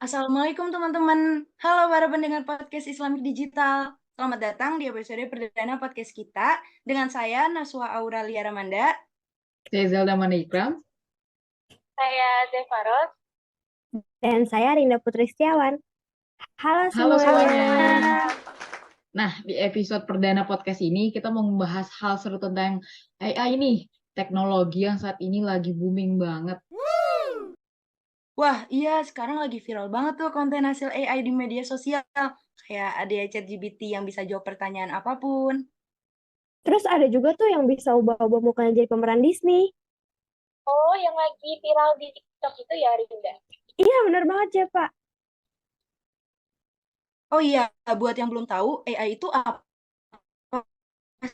Assalamualaikum teman-teman. Halo para pendengar podcast Islamik Digital. Selamat datang di episode perdana podcast kita dengan saya Naswa Auralia Ramanda. Saya Zelda Manikram. Saya Zefaros. Dan saya Rinda Putri Setiawan. Halo Halo semuanya. semuanya. Nah, di episode perdana podcast ini kita mau membahas hal seru tentang AI nih, teknologi yang saat ini lagi booming banget. Wah, iya sekarang lagi viral banget tuh konten hasil AI di media sosial. Kayak ada ChatGPT yang bisa jawab pertanyaan apapun. Terus ada juga tuh yang bisa ubah-ubah mukanya jadi pemeran Disney. Oh, yang lagi viral di TikTok itu ya, Rinda? Iya, benar banget ya, Pak. Oh iya, buat yang belum tahu, AI itu apa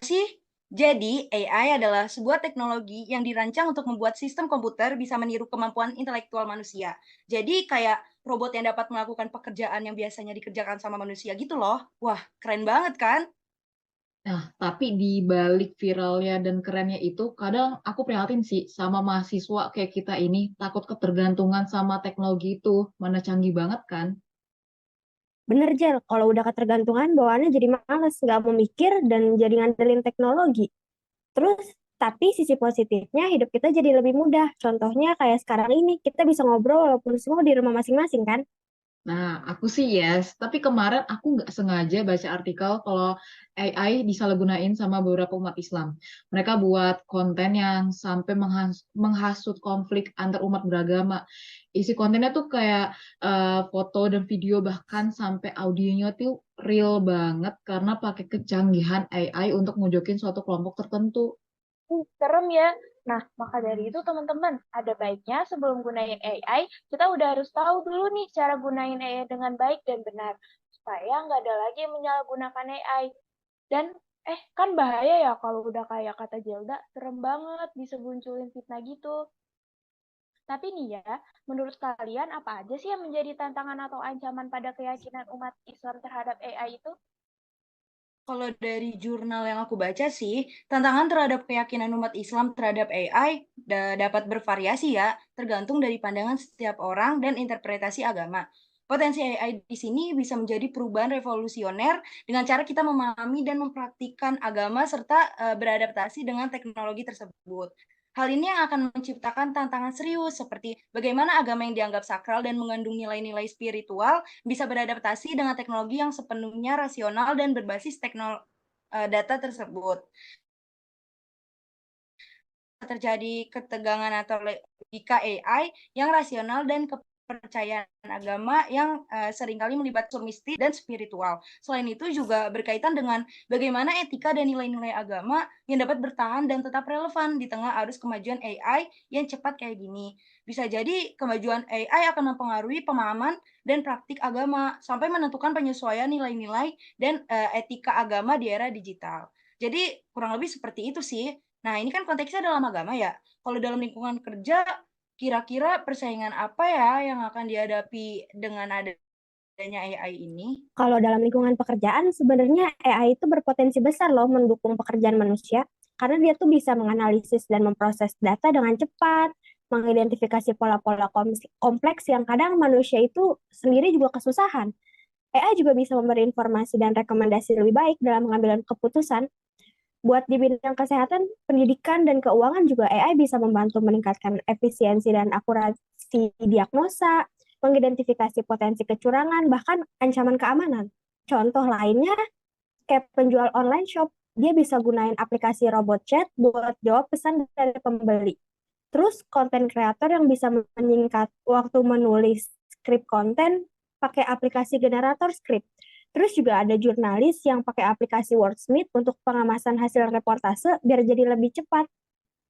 sih? Jadi, AI adalah sebuah teknologi yang dirancang untuk membuat sistem komputer bisa meniru kemampuan intelektual manusia. Jadi, kayak robot yang dapat melakukan pekerjaan yang biasanya dikerjakan sama manusia gitu loh. Wah, keren banget kan? Nah, tapi di balik viralnya dan kerennya itu, kadang aku prihatin sih sama mahasiswa kayak kita ini, takut ketergantungan sama teknologi itu. Mana canggih banget kan? Bener, Jel. Kalau udah ketergantungan, bawaannya jadi males, nggak mau mikir, dan jadi ngandelin teknologi. Terus, tapi sisi positifnya hidup kita jadi lebih mudah. Contohnya kayak sekarang ini, kita bisa ngobrol walaupun semua di rumah masing-masing kan? Nah, aku sih yes, tapi kemarin aku nggak sengaja baca artikel kalau AI disalahgunain sama beberapa umat Islam. Mereka buat konten yang sampai menghasut konflik antar umat beragama. Isi kontennya tuh kayak foto dan video bahkan sampai audionya tuh real banget karena pakai kecanggihan AI untuk mojokin suatu kelompok tertentu. Serem ya. Nah, maka dari itu teman-teman, ada baiknya sebelum gunain AI, kita udah harus tahu dulu nih cara gunain AI dengan baik dan benar. Supaya nggak ada lagi yang menyalahgunakan AI. Dan, kan bahaya ya kalau udah kayak kata Jelda, serem banget bisa munculin fitnah gitu. Tapi nih ya, menurut kalian apa aja sih yang menjadi tantangan atau ancaman pada keyakinan umat Islam terhadap AI itu? Kalau dari jurnal yang aku baca sih, tantangan terhadap keyakinan umat Islam terhadap AI dapat bervariasi ya, tergantung dari pandangan setiap orang dan interpretasi agama. Potensi AI di sini bisa menjadi perubahan revolusioner dengan cara kita memahami dan mempraktikkan agama serta beradaptasi dengan teknologi tersebut. Hal ini yang akan menciptakan tantangan serius seperti bagaimana agama yang dianggap sakral dan mengandung nilai-nilai spiritual bisa beradaptasi dengan teknologi yang sepenuhnya rasional dan berbasis data tersebut. Terjadi ketegangan atau logika AI yang rasional dan kepercayaan agama yang seringkali melibatkan unsur mistis dan spiritual. Selain itu juga berkaitan dengan bagaimana etika dan nilai-nilai agama yang dapat bertahan dan tetap relevan di tengah arus kemajuan AI yang cepat kayak gini. Bisa jadi kemajuan AI akan mempengaruhi pemahaman dan praktik agama sampai menentukan penyesuaian nilai-nilai dan etika agama di era digital. Jadi kurang lebih seperti itu sih. Nah, ini kan konteksnya dalam agama ya. Kalau dalam lingkungan kerja, kira-kira persaingan apa ya yang akan dihadapi dengan adanya AI ini? Kalau dalam lingkungan pekerjaan, sebenarnya AI itu berpotensi besar loh mendukung pekerjaan manusia, karena dia tuh bisa menganalisis dan memproses data dengan cepat, mengidentifikasi pola-pola kompleks yang kadang manusia itu sendiri juga kesusahan. AI juga bisa memberi informasi dan rekomendasi lebih baik dalam mengambil keputusan. Buat di bidang kesehatan, pendidikan, dan keuangan juga AI bisa membantu meningkatkan efisiensi dan akurasi diagnosa, mengidentifikasi potensi kecurangan, bahkan ancaman keamanan. Contoh lainnya, kayak penjual online shop, dia bisa gunain aplikasi robot chat buat jawab pesan dari pembeli. Terus konten kreator yang bisa menyingkat waktu menulis skrip konten pakai aplikasi generator skrip. Terus juga ada jurnalis yang pakai aplikasi Wordsmith untuk pengemasan hasil reportase biar jadi lebih cepat.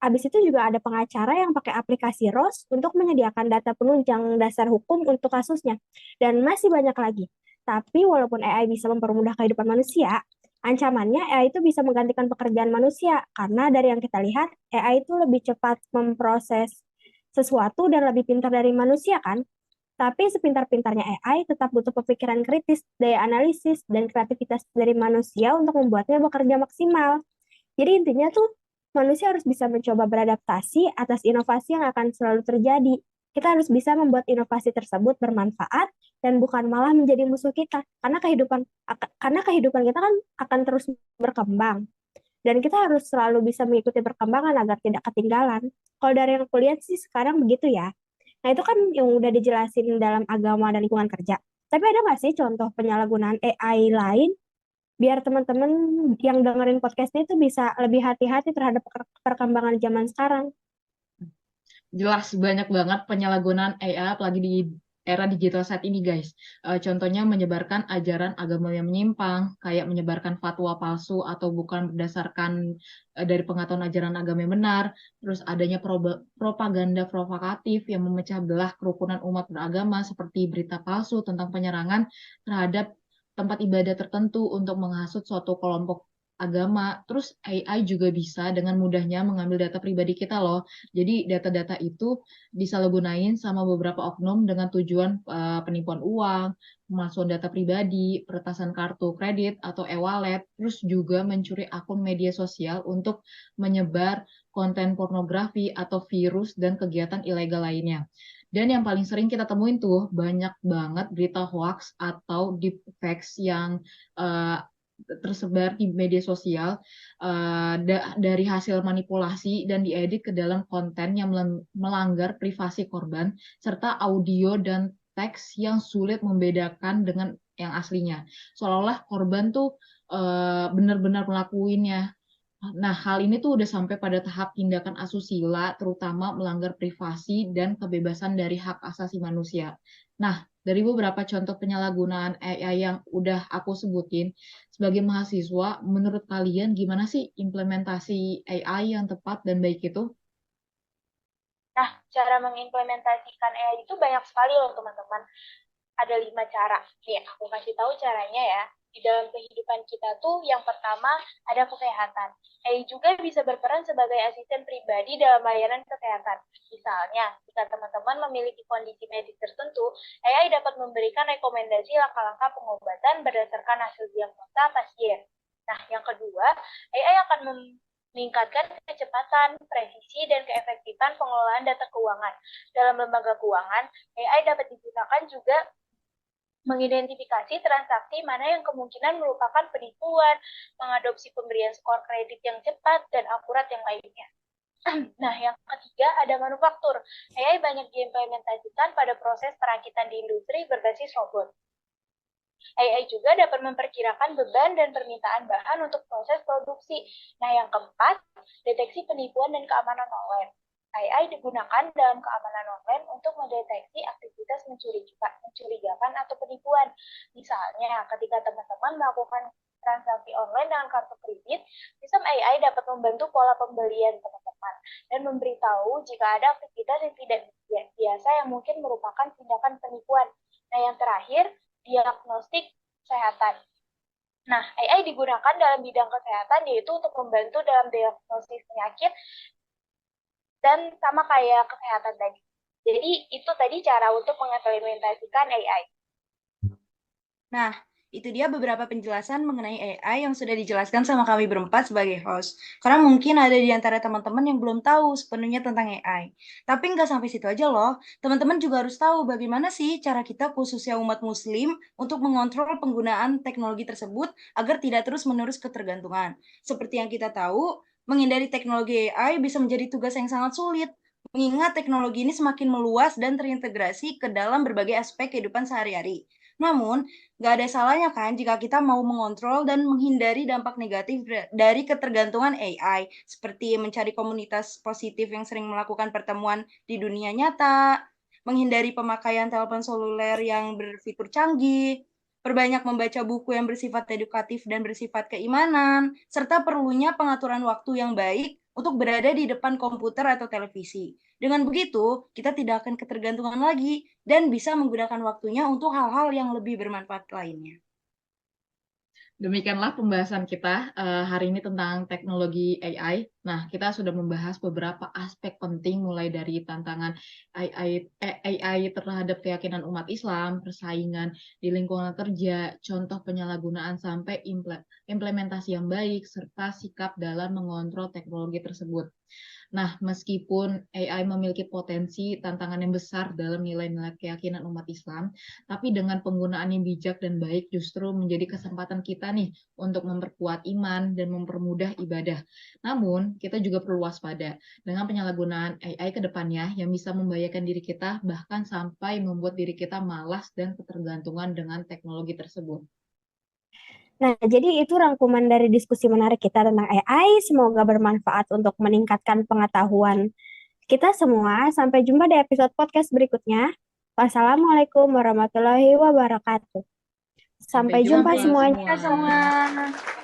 Habis itu juga ada pengacara yang pakai aplikasi ROS untuk menyediakan data penunjang dasar hukum untuk kasusnya. Dan masih banyak lagi. Tapi walaupun AI bisa mempermudah kehidupan manusia, ancamannya AI itu bisa menggantikan pekerjaan manusia. Karena dari yang kita lihat, AI itu lebih cepat memproses sesuatu dan lebih pintar dari manusia kan? Tapi sepintar-pintarnya AI tetap butuh pemikiran kritis, daya analisis, dan kreativitas dari manusia untuk membuatnya bekerja maksimal. Jadi intinya tuh manusia harus bisa mencoba beradaptasi atas inovasi yang akan selalu terjadi. Kita harus bisa membuat inovasi tersebut bermanfaat dan bukan malah menjadi musuh kita. Karena kehidupan kita kan akan terus berkembang. Dan kita harus selalu bisa mengikuti perkembangan agar tidak ketinggalan. Kalau dari yang aku lihat sih sekarang begitu ya. Nah itu kan yang udah dijelasin dalam agama dan lingkungan kerja. Tapi ada nggak sih contoh penyalahgunaan AI lain biar teman-teman yang dengerin podcast ini tuh bisa lebih hati-hati terhadap perkembangan zaman sekarang? Jelas banyak banget penyalahgunaan AI apalagi di era digital saat ini guys. Contohnya menyebarkan ajaran agama yang menyimpang, kayak menyebarkan fatwa palsu atau bukan berdasarkan dari pengetahuan ajaran agama yang benar, terus adanya propaganda provokatif yang memecah belah kerukunan umat beragama seperti berita palsu tentang penyerangan terhadap tempat ibadah tertentu untuk menghasut suatu kelompok agama. Terus AI juga bisa dengan mudahnya mengambil data pribadi kita loh. Jadi data-data itu disalahgunain sama beberapa oknum dengan tujuan penipuan uang, pemalsuan data pribadi, peretasan kartu kredit atau e-wallet, terus juga mencuri akun media sosial untuk menyebar konten pornografi atau virus dan kegiatan ilegal lainnya. Dan yang paling sering kita temuin tuh banyak banget berita hoax atau deepfakes yang uh, tersebar di media sosial dari hasil manipulasi dan diedit ke dalam konten yang melanggar privasi korban serta audio dan teks yang sulit membedakan dengan yang aslinya. Seolah-olah korban tuh benar-benar melakuinnya. Nah, hal ini tuh udah sampai pada tahap tindakan asusila, terutama melanggar privasi dan kebebasan dari hak asasi manusia. Nah, dari beberapa contoh penyalahgunaan AI yang udah aku sebutin, sebagai mahasiswa, menurut kalian gimana sih implementasi AI yang tepat dan baik itu? Nah, cara mengimplementasikan AI itu banyak sekali loh teman-teman. Ada 5 cara. Nih, aku kasih tahu caranya ya. Di dalam kehidupan kita tuh yang pertama ada kesehatan. AI juga bisa berperan sebagai asisten pribadi dalam layanan kesehatan. Misalnya, jika teman-teman memiliki kondisi medis tertentu, AI dapat memberikan rekomendasi langkah-langkah pengobatan berdasarkan hasil diagnosa pasien. Nah, yang kedua, AI akan meningkatkan kecepatan, presisi, dan keefektifan pengelolaan data keuangan. Dalam lembaga keuangan, AI dapat digunakan juga mengidentifikasi transaksi mana yang kemungkinan merupakan penipuan, mengadopsi pemberian skor kredit yang cepat dan akurat yang lainnya. Nah, yang ketiga ada manufaktur. AI banyak diimplementasikan pada proses perakitan di industri berbasis robot. AI juga dapat memperkirakan beban dan permintaan bahan untuk proses produksi. Nah, yang keempat, deteksi penipuan dan keamanan online. AI digunakan dalam keamanan online untuk mendeteksi aktivitas mencurigakan atau penipuan. Misalnya, ketika teman-teman melakukan transaksi online dengan kartu kredit, sistem AI dapat membantu pola pembelian teman-teman dan memberitahu jika ada aktivitas yang tidak biasa yang mungkin merupakan tindakan penipuan. Nah, yang terakhir, diagnostik kesehatan. Nah, AI digunakan dalam bidang kesehatan yaitu untuk membantu dalam diagnosis penyakit dan sama kayak kesehatan tadi. Jadi itu tadi cara untuk mengimplementasikan AI. Nah, itu dia beberapa penjelasan mengenai AI yang sudah dijelaskan sama kami berempat sebagai host. Karena mungkin ada di antara teman-teman yang belum tahu sepenuhnya tentang AI. Tapi nggak sampai situ aja loh. Teman-teman juga harus tahu bagaimana sih cara kita khususnya umat muslim untuk mengontrol penggunaan teknologi tersebut agar tidak terus-menerus ketergantungan. Seperti yang kita tahu, menghindari teknologi AI bisa menjadi tugas yang sangat sulit. Mengingat teknologi ini semakin meluas dan terintegrasi ke dalam berbagai aspek kehidupan sehari-hari. Namun, nggak ada salahnya kan jika kita mau mengontrol dan menghindari dampak negatif dari ketergantungan AI, seperti mencari komunitas positif yang sering melakukan pertemuan di dunia nyata, menghindari pemakaian telepon seluler yang berfitur canggih, perbanyak membaca buku yang bersifat edukatif dan bersifat keimanan, serta perlunya pengaturan waktu yang baik untuk berada di depan komputer atau televisi. Dengan begitu, kita tidak akan ketergantungan lagi dan bisa menggunakan waktunya untuk hal-hal yang lebih bermanfaat lainnya. Demikianlah pembahasan kita hari ini tentang teknologi AI. Nah, kita sudah membahas beberapa aspek penting mulai dari tantangan AI terhadap keyakinan umat Islam, persaingan di lingkungan kerja, contoh penyalahgunaan sampai implementasi yang baik, serta sikap dalam mengontrol teknologi tersebut. Nah, meskipun AI memiliki potensi tantangan yang besar dalam nilai-nilai keyakinan umat Islam, tapi dengan penggunaan yang bijak dan baik justru menjadi kesempatan kita nih untuk memperkuat iman dan mempermudah ibadah. Namun, kita juga perlu waspada dengan penyalahgunaan AI ke depannya yang bisa membahayakan diri kita, bahkan sampai membuat diri kita malas dan ketergantungan dengan teknologi tersebut. Nah, jadi itu rangkuman dari diskusi menarik kita tentang AI. Semoga bermanfaat untuk meningkatkan pengetahuan kita semua. Sampai jumpa di episode podcast berikutnya. Wassalamualaikum warahmatullahi wabarakatuh. Sampai Sampai jumpa jumpa semuanya. Kita semua.